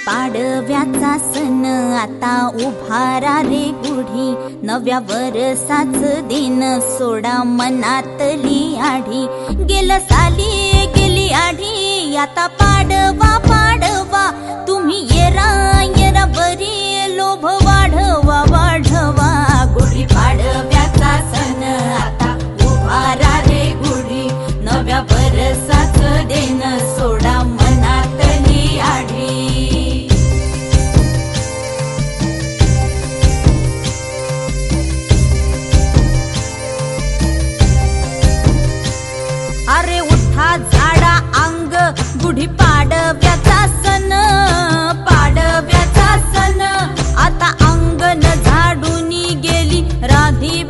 पाडव्याचा सण आता उभारा रे गुढी, नव्या वर्षाच दिन सोडा मनातली आढी। गेलं साली गेली आढी, आता पाडवा पाडवा, तुम्ही येरा येरा बरी लोभ वाढवा वाढवा। गुढी पाडव्याचा सण आता उभारा रे गुढी, नव्या वर्षाच दिन सोडा मनातली आढी। अरे उठा झाडा अंग, गुढी पाडव्याचा सण, पाडव्याचा सण। आता अंगण झाडून गेली राधी